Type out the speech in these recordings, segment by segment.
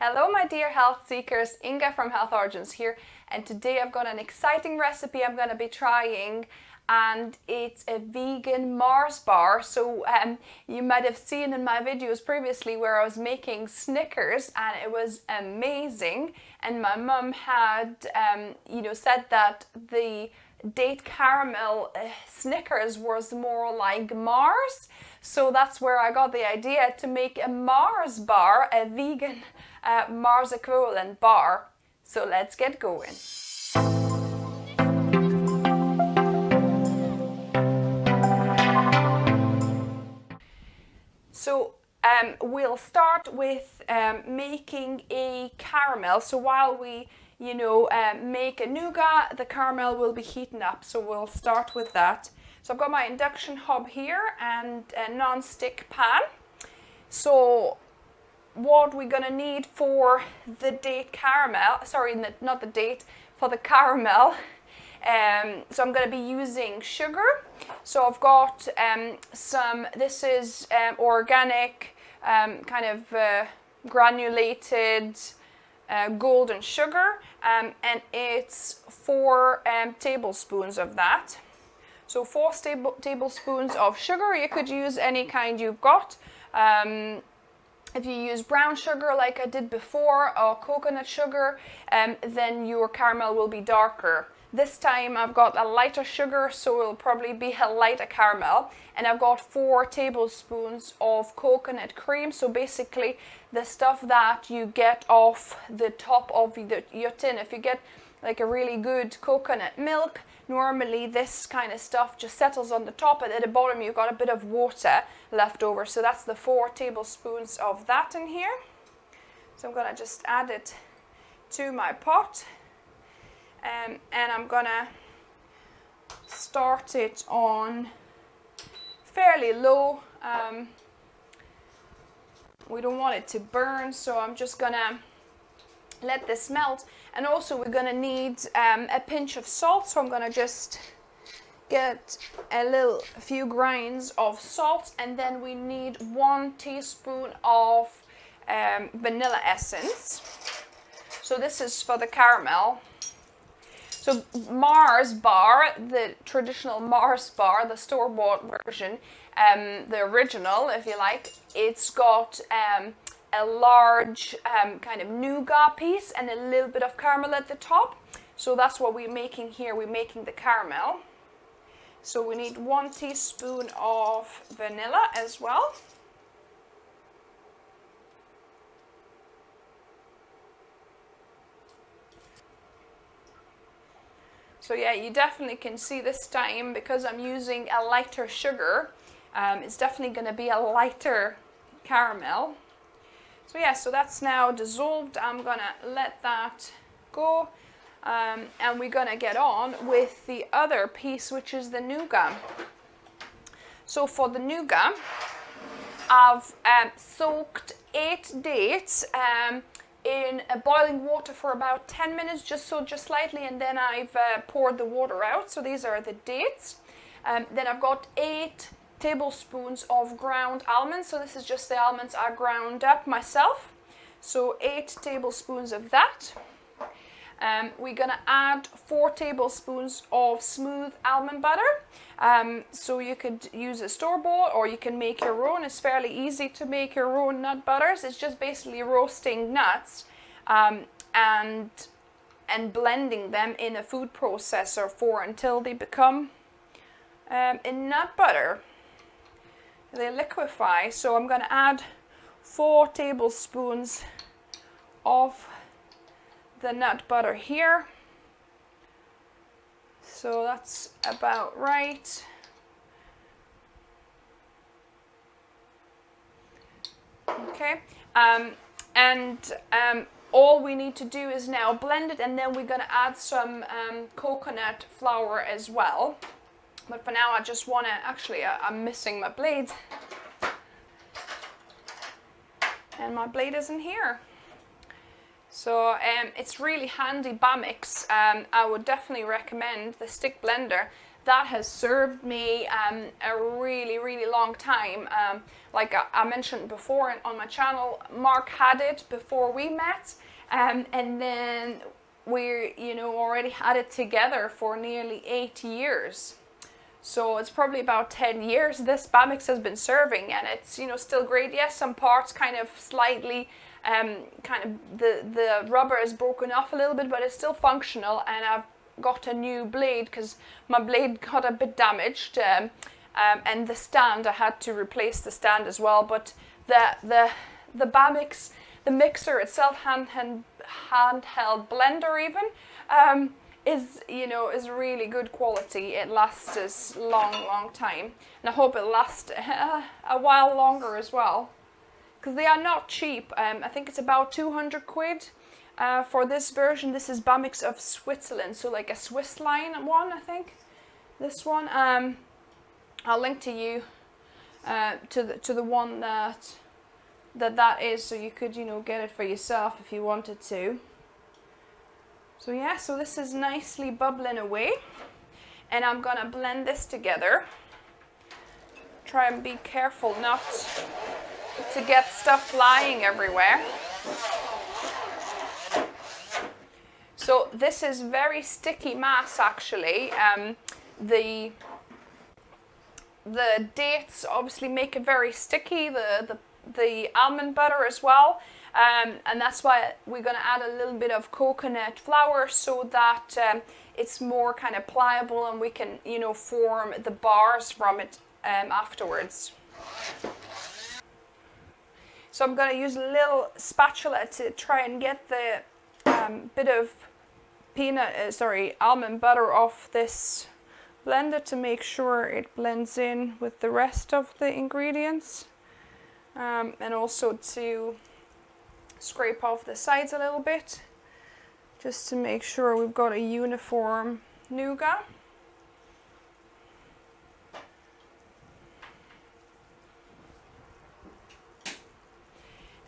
Hello my dear health seekers, Inga from Health Origins here, and today I've got an exciting recipe I'm going to be trying, and it's a vegan Mars bar. So you might have seen in my videos previously where I was making Snickers and it was amazing, and my mum had said that the date caramel Snickers was more like Mars, so that's where I got the idea to make a Mars bar, a vegan Mars equivalent bar. So let's get going. So we'll start with making a caramel. So while we make a nougat, the caramel will be heating up, so we'll start with that. So I've got my induction hob here and a non-stick pan. So what we're gonna need for the date caramel, not the date, for the caramel, so I'm gonna be using sugar. So I've got this is organic, granulated golden sugar, and it's 4 tablespoons of that. So 4 tablespoons of sugar. You could use any kind you've got. If you use brown sugar like I did before, or coconut sugar, then your caramel will be darker. This time I've got a lighter sugar, so it'll probably be a lighter caramel. And I've got 4 tablespoons of coconut cream. So basically the stuff that you get off the top of your tin. If you get like a really good coconut milk, normally this kind of stuff just settles on the top, and at the bottom you've got a bit of water left over. So that's the 4 tablespoons of that in here. So I'm gonna just add it to my pot. And I'm gonna start it on fairly low. We don't want it to burn, so I'm just gonna let this melt. And also we're gonna need a pinch of salt, so I'm gonna just get a few grains of salt, and then we need 1 teaspoon of vanilla essence. So this is for the caramel. So Mars bar, the traditional Mars bar, the store-bought version, the original, if you like, it's got a large kind of nougat piece and a little bit of caramel at the top. So that's what we're making here. We're making the caramel. So we need 1 teaspoon of vanilla as well. So yeah, you definitely can see this time, because I'm using a lighter sugar, it's definitely going to be a lighter caramel. So yeah, so that's now dissolved. I'm going to let that go, and we're going to get on with the other piece, which is the nougat. So for the nougat, I've soaked 8 dates in boiling water for about 10 minutes, just slightly, and then I've poured the water out. So these are the dates. Then I've got 8 tablespoons of ground almonds. So this is just the almonds I ground up myself. So 8 tablespoons of that. We're gonna add 4 tablespoons of smooth almond butter. So you could use a store-bought, or you can make your own. It's fairly easy to make your own nut butters. It's just basically roasting nuts and blending them in a food processor until they become a nut butter. They liquefy. So I'm going to add 4 tablespoons of the nut butter here. So that's about right. Okay, all we need to do is now blend it, and then we're going to add some coconut flour as well. But for now I just want to, actually I'm missing my blade, and my blade isn't here. So it's really handy bar mix. I would definitely recommend the stick blender. that has served me a really long time. Like I mentioned before on my channel, Mark had it before we met, and then we, you know, already had it together for nearly 8 years. So it's probably about 10 years this Bamix has been serving, and it's, you know, still great. Yes, some parts kind of slightly, kind of the rubber is broken off a little bit, but it's still functional. And I've got a new blade because my blade got a bit damaged, and the stand, I had to replace the stand as well. But the Bamix, the mixer itself, handheld blender even, is, you know, is really good quality. It lasts this long time, and I hope it lasts a while longer as well, because they are not cheap. I think it's about 200 quid for this version. This is Bamix of Switzerland, so like a Swiss line one, I think. This one, I'll link to you to the one that is, so you could, you know, get it for yourself if you wanted to. So yeah, so this is nicely bubbling away, and I'm gonna blend this together. Try and be careful not to get stuff flying everywhere. So this is very sticky mass actually. The dates obviously make it very sticky, the almond butter as well. And that's why we're going to add a little bit of coconut flour, so that it's more kind of pliable, and we can, you know, form the bars from it afterwards. So I'm going to use a little spatula to try and get the bit of almond butter off this blender, to make sure it blends in with the rest of the ingredients, and also to scrape off the sides a little bit, just to make sure we've got a uniform nougat.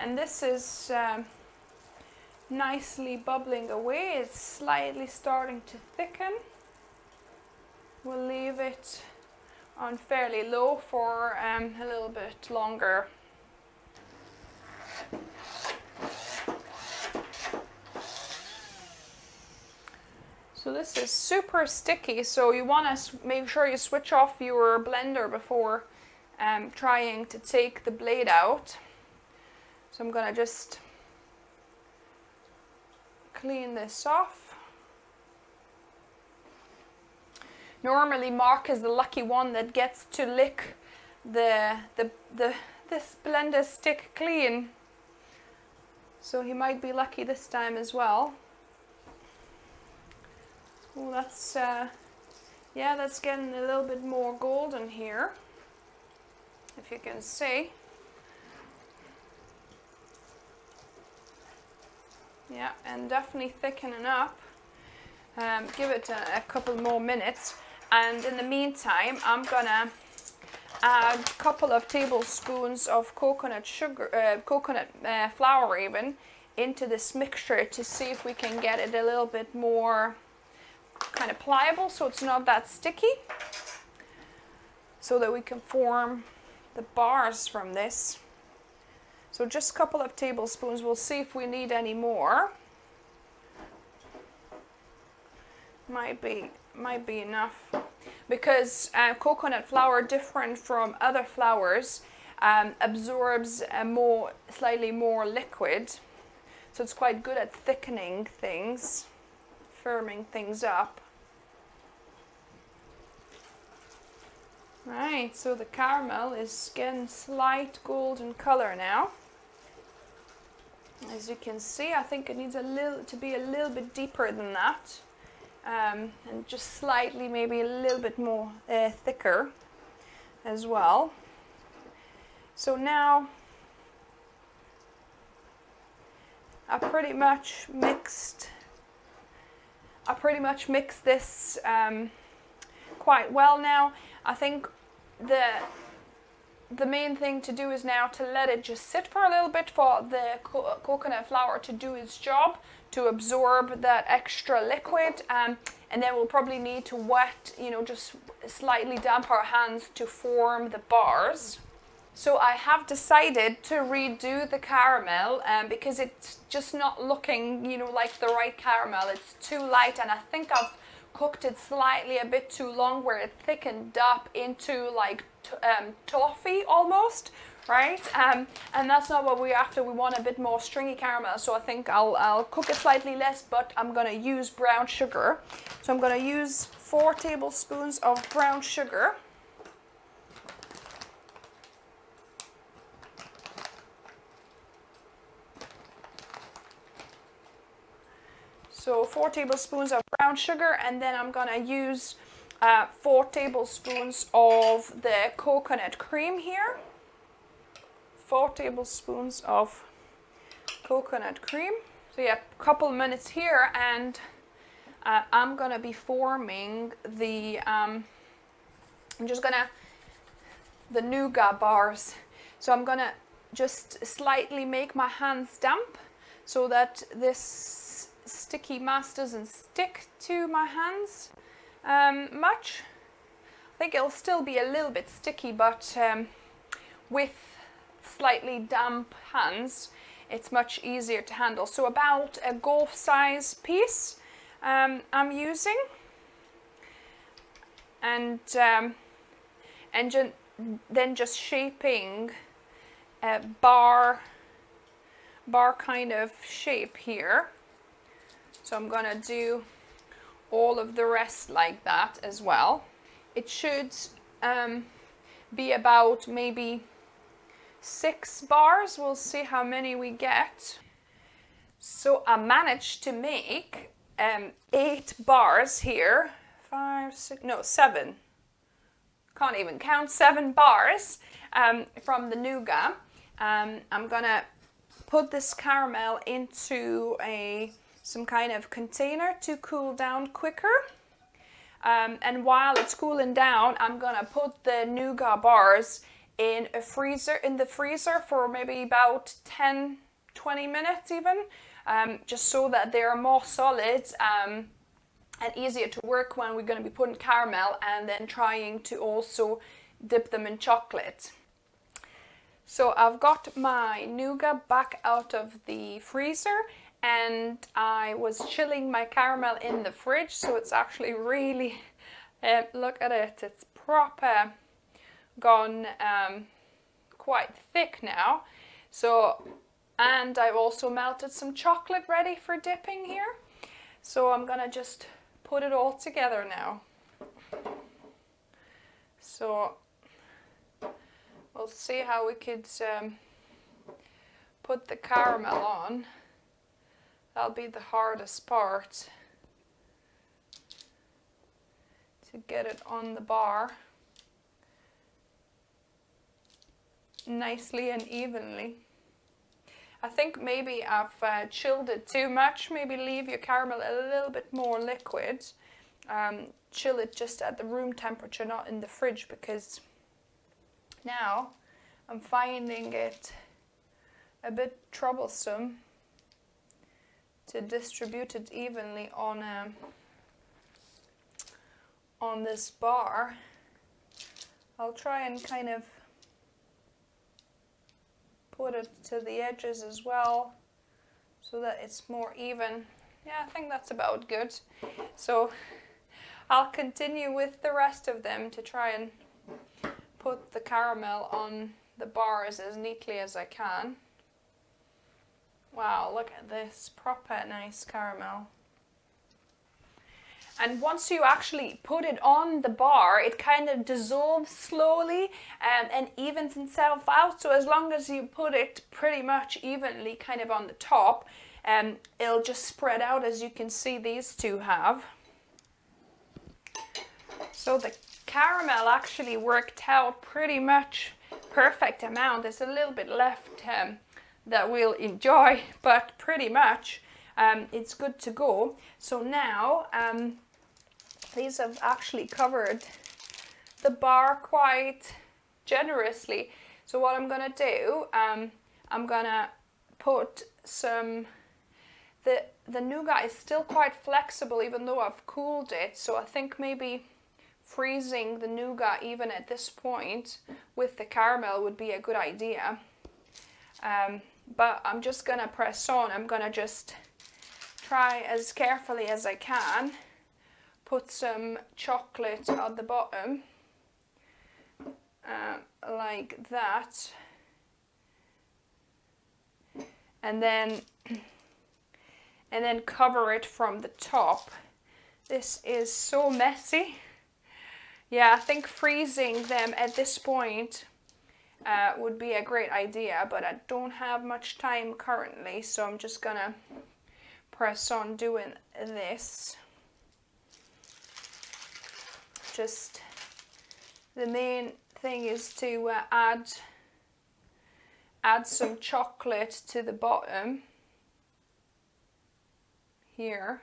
And this is nicely bubbling away. It's slightly starting to thicken. We'll leave it on fairly low for a little bit longer. So this is super sticky, so you want to make sure you switch off your blender before trying to take the blade out. So I'm going to just clean this off. Normally Mark is the lucky one that gets to lick this blender stick clean, so he might be lucky this time as well. Oh, that's yeah, that's getting a little bit more golden here, if you can see. Yeah, and definitely thickening up. Give it a couple more minutes, and in the meantime I'm gonna add a couple of tablespoons of coconut flour even into this mixture, to see if we can get it a little bit more kind of pliable, so it's not that sticky, so that we can form the bars from this. So just a couple of tablespoons. We'll see if we need any more. Might be enough, because coconut flour, different from other flours, absorbs slightly more liquid, so it's quite good at thickening things, firming things up. Right, so the caramel is getting slight golden color now. As you can see, I think it needs to be a little bit deeper than that, and just slightly, maybe a little bit more thicker as well. So now I pretty much mixed this quite well now. I think the main thing to do is now to let it just sit for a little bit, for the coconut flour to do its job, to absorb that extra liquid. and then we'll probably need to wet, you know, just slightly damp our hands to form the bars. So I have decided to redo the caramel because it's just not looking, you know, like the right caramel. It's too light, and I think I've cooked it slightly a bit too long, where it thickened up into like toffee almost, right? And that's not what we're after. We want a bit more stringy caramel, so I think I'll cook it slightly less, but I'm gonna use brown sugar. So I'm gonna use 4 tablespoons of brown sugar. So 4 tablespoons of brown sugar, and then I'm gonna use 4 tablespoons of the coconut cream here. 4 tablespoons of coconut cream. So yeah, a couple minutes here, and I'm gonna be forming the the nougat bars. So I'm gonna just slightly make my hands damp so that this sticky mass doesn't stick to my hands much. I think it'll still be a little bit sticky, but with slightly damp hands it's much easier to handle. So about a golf size piece I'm using, and then just shaping a bar kind of shape here. So I'm gonna do all of the rest like that as well. It should be about maybe 6 bars. We'll see how many we get. So I managed to make 8 bars here. 5, 6, no, 7. Can't even count. 7 bars from the nougat. I'm gonna put this caramel into some kind of container to cool down quicker. And while it's cooling down, I'm gonna put the nougat bars in the freezer for maybe about 10-20 minutes even, just so that they're more solid and easier to work when we're going to be putting caramel and then trying to also dip them in chocolate. So I've got my nougat back out of the freezer, and I was chilling my caramel in the fridge, so it's actually really, look at it, it's proper gone quite thick now. So, and I've also melted some chocolate ready for dipping here. So I'm gonna just put it all together now. So we'll see how we could put the caramel on. That'll be the hardest part, to get it on the bar nicely and evenly. I think maybe I've chilled it too much. Maybe leave your caramel a little bit more liquid. Chill it just at the room temperature, not in the fridge, because now I'm finding it a bit troublesome to distribute it evenly on this bar. I'll try and kind of put it to the edges as well so that it's more even. Yeah, I think that's about good. So I'll continue with the rest of them to try and put the caramel on the bars as neatly as I can. Wow, look at this, proper nice caramel. And once you actually put it on the bar, it kind of dissolves slowly and evens itself out. So as long as you put it pretty much evenly kind of on the top, it'll just spread out, as you can see these two have. So the caramel actually worked out pretty much perfect amount. There's a little bit left that we'll enjoy, but pretty much it's good to go. So now these have actually covered the bar quite generously. So what I'm gonna do, I'm gonna put some the nougat is still quite flexible even though I've cooled it, so I think maybe freezing the nougat even at this point with the caramel would be a good idea. But I'm just gonna press on. I'm gonna just try as carefully as I can, put some chocolate at the bottom, like that, and then cover it from the top. This is so messy. Yeah, I think freezing them at this point would be a great idea, but I don't have much time currently, so I'm just gonna press on doing this. Just the main thing is to add some chocolate to the bottom here.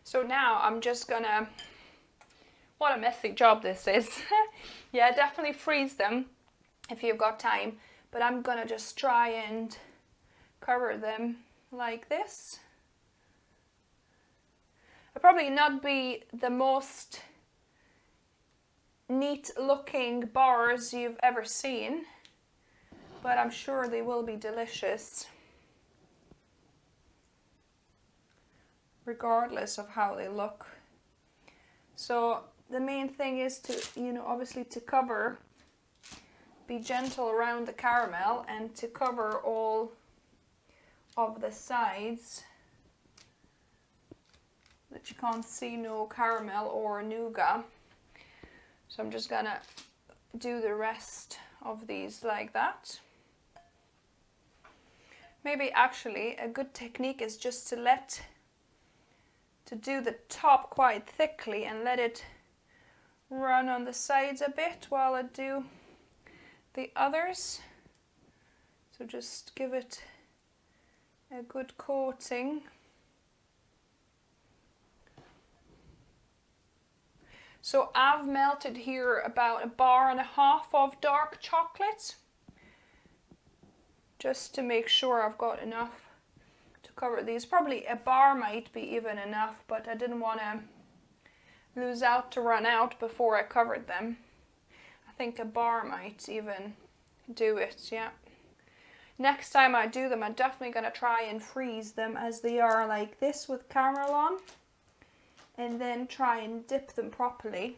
So now I'm just gonna, what a messy job this is. Yeah, definitely freeze them if you've got time, but I'm gonna just try and cover them like this. It'll probably not be the most neat looking bars you've ever seen, but I'm sure they will be delicious regardless of how they look. So the main thing is to, obviously to cover, be gentle around the caramel and to cover all of the sides that you can't see no caramel or nougat. So I'm just gonna do the rest of these like that. Maybe actually a good technique is just to do the top quite thickly and let it run on the sides a bit while I do the others. So just give it a good coating. So I've melted here about 1.5 bars of dark chocolate, just to make sure I've got enough to cover these. Probably 1 bar might be even enough, but I didn't want to lose out to run out before I covered them. I think 1 bar might even do it, yeah. Next time I do them, I'm definitely going to try and freeze them as they are like this with caramel on, and then try and dip them properly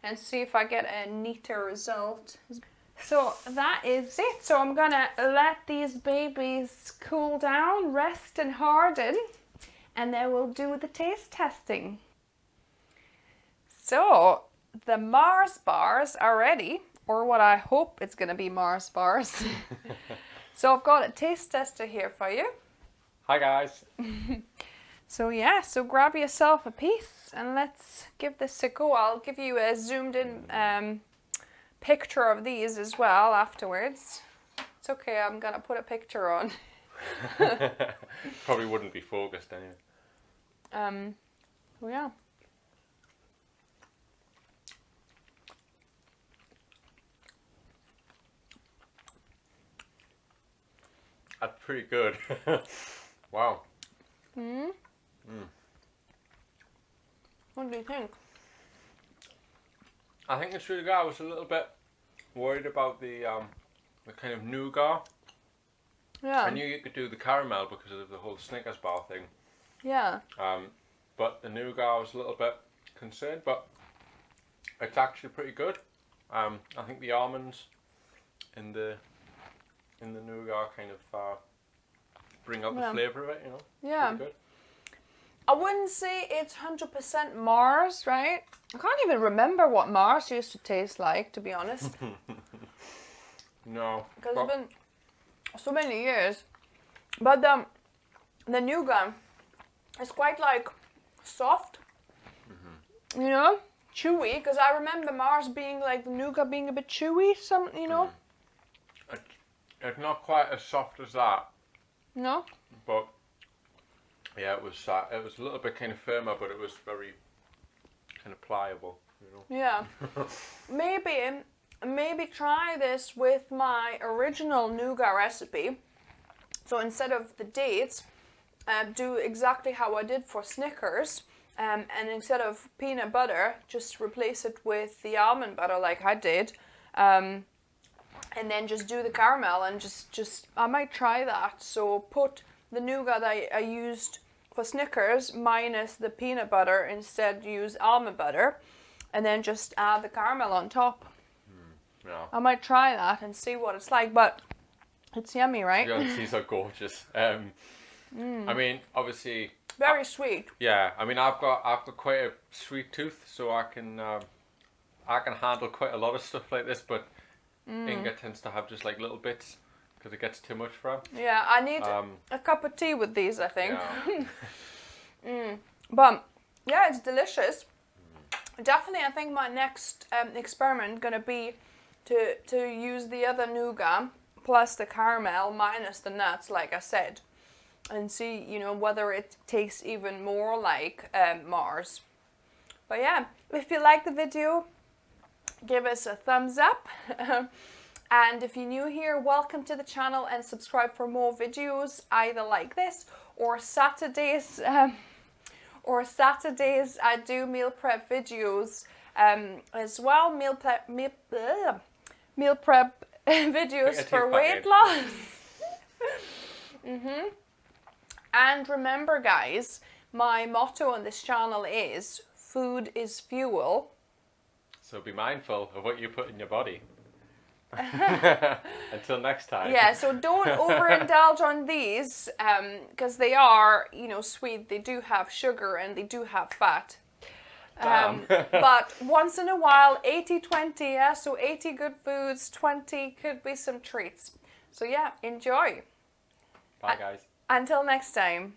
and see if I get a neater result. So that is it. So I'm gonna let these babies cool down, rest and harden, and then we'll do the taste testing. So the Mars bars are ready, or what I hope it's gonna be Mars bars. So I've got a taste tester here for you. Hi guys. So yeah, so grab yourself a piece and let's give this a go. I'll give you a zoomed in picture of these as well afterwards. It's okay, I'm gonna put a picture on. Probably wouldn't be focused anyway. So yeah. That's pretty good. Wow. What do you think? I think it's really good. I was a little bit worried about the kind of nougat. Yeah. I knew you could do the caramel because of the whole Snickers bar thing. Yeah. But the nougat I was a little bit concerned, but it's actually pretty good. I think the almonds in the nougat kind of bring out the flavour of it, you know. Yeah. Pretty good. I wouldn't say it's 100% Mars, right? I can't even remember what Mars used to taste like, to be honest. No. Because it's been so many years. But the nougat is quite like soft, you know, chewy. Because I remember Mars being like the nougat being a bit chewy, you know. It's not quite as soft as that. No. But yeah, it was a little bit kind of firmer, but it was very kind of pliable, you know. Yeah. Maybe try this with my original nougat recipe, So instead of the dates, do exactly how I did for Snickers, and instead of peanut butter, just replace it with the almond butter like I did, and then just do the caramel, and just I might try that. So put the nougat I used for Snickers minus the peanut butter, instead use almond butter, and then just add the caramel on top. Yeah. I might try that and see what it's like, but it's yummy, right? Yeah, these are gorgeous. I mean, obviously. Very sweet. Yeah, I mean, I've got quite a sweet tooth, so I can handle quite a lot of stuff like this. But Inga tends to have just like little bits because it gets too much for him. Yeah, I need a cup of tea with these, I think. Yeah. But yeah, it's delicious. Definitely, I think my next experiment gonna be to use the other nougat plus the caramel minus the nuts, like I said, and see, you know, whether it tastes even more like Mars. But yeah, if you like the video, give us a thumbs up. And if you're new here, welcome to the channel and subscribe for more videos, either like this or Saturdays. I do meal prep videos as well. Meal prep videos for weight loss. And remember, guys, my motto on this channel is food is fuel. So be mindful of what you put in your body. Until next time. Yeah, so don't overindulge on these, because they are, you know, sweet. They do have sugar and they do have fat. But once in a while, 80-20, yeah, so 80 good foods, 20 could be some treats. So yeah, enjoy. Bye, guys. Until next time.